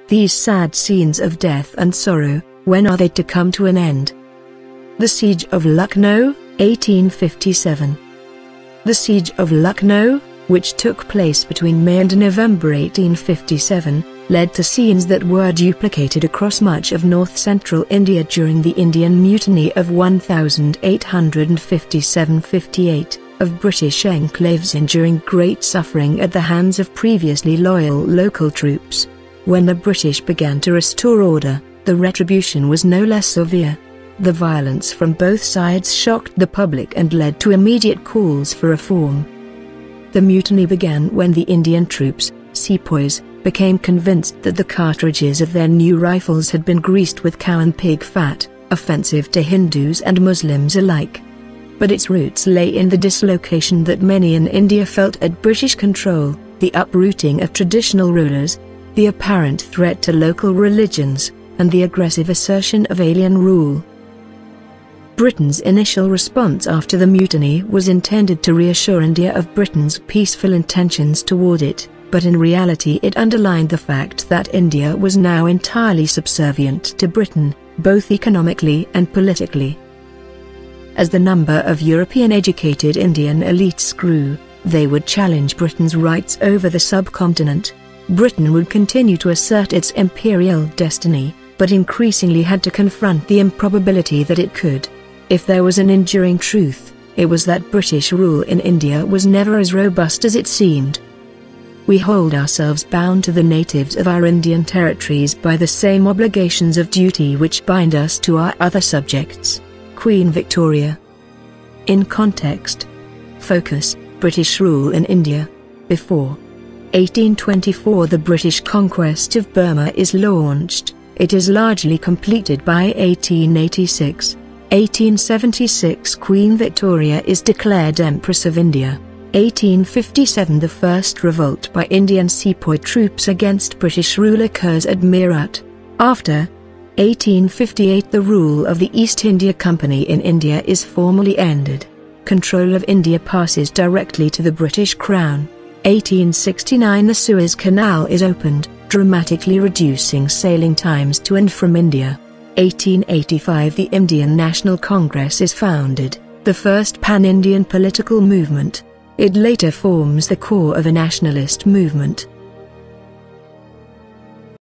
These sad scenes of death and sorrow, when are they to come to an end? The Siege of Lucknow, 1857. The Siege of Lucknow, which took place between May and November 1857, led to scenes that were duplicated across much of north-central India during the Indian Mutiny of 1857-58, of British enclaves enduring great suffering at the hands of previously loyal local troops. When the British began to restore order, the retribution was no less severe. The violence from both sides shocked the public and led to immediate calls for reform. The mutiny began when the Indian troops, sepoys, became convinced that the cartridges of their new rifles had been greased with cow and pig fat, offensive to Hindus and Muslims alike. But its roots lay in the dislocation that many in India felt at British control, the uprooting of traditional rulers, the apparent threat to local religions, and the aggressive assertion of alien rule. Britain's initial response after the mutiny was intended to reassure India of Britain's peaceful intentions toward it, but in reality it underlined the fact that India was now entirely subservient to Britain, both economically and politically. As the number of European-educated Indian elites grew, they would challenge Britain's rights over the subcontinent. Britain would continue to assert its imperial destiny, but increasingly had to confront the improbability that it could. If there was an enduring truth, it was that British rule in India was never as robust as it seemed. We hold ourselves bound to the natives of our Indian territories by the same obligations of duty which bind us to our other subjects. Queen Victoria. In context. Focus: British rule in India. Before 1824 the British conquest of Burma is launched. It is largely completed by 1886. 1876 Queen Victoria is declared Empress of India. 1857 The first revolt by Indian sepoy troops against British rule occurs at Meerut. After 1858 the rule of the East India Company in India is formally ended. Control of India passes directly to the British Crown. 1869 The Suez Canal is opened, dramatically reducing sailing times to and from India. 1885 The Indian National Congress is founded, the first pan-Indian political movement. It later forms the core of a nationalist movement.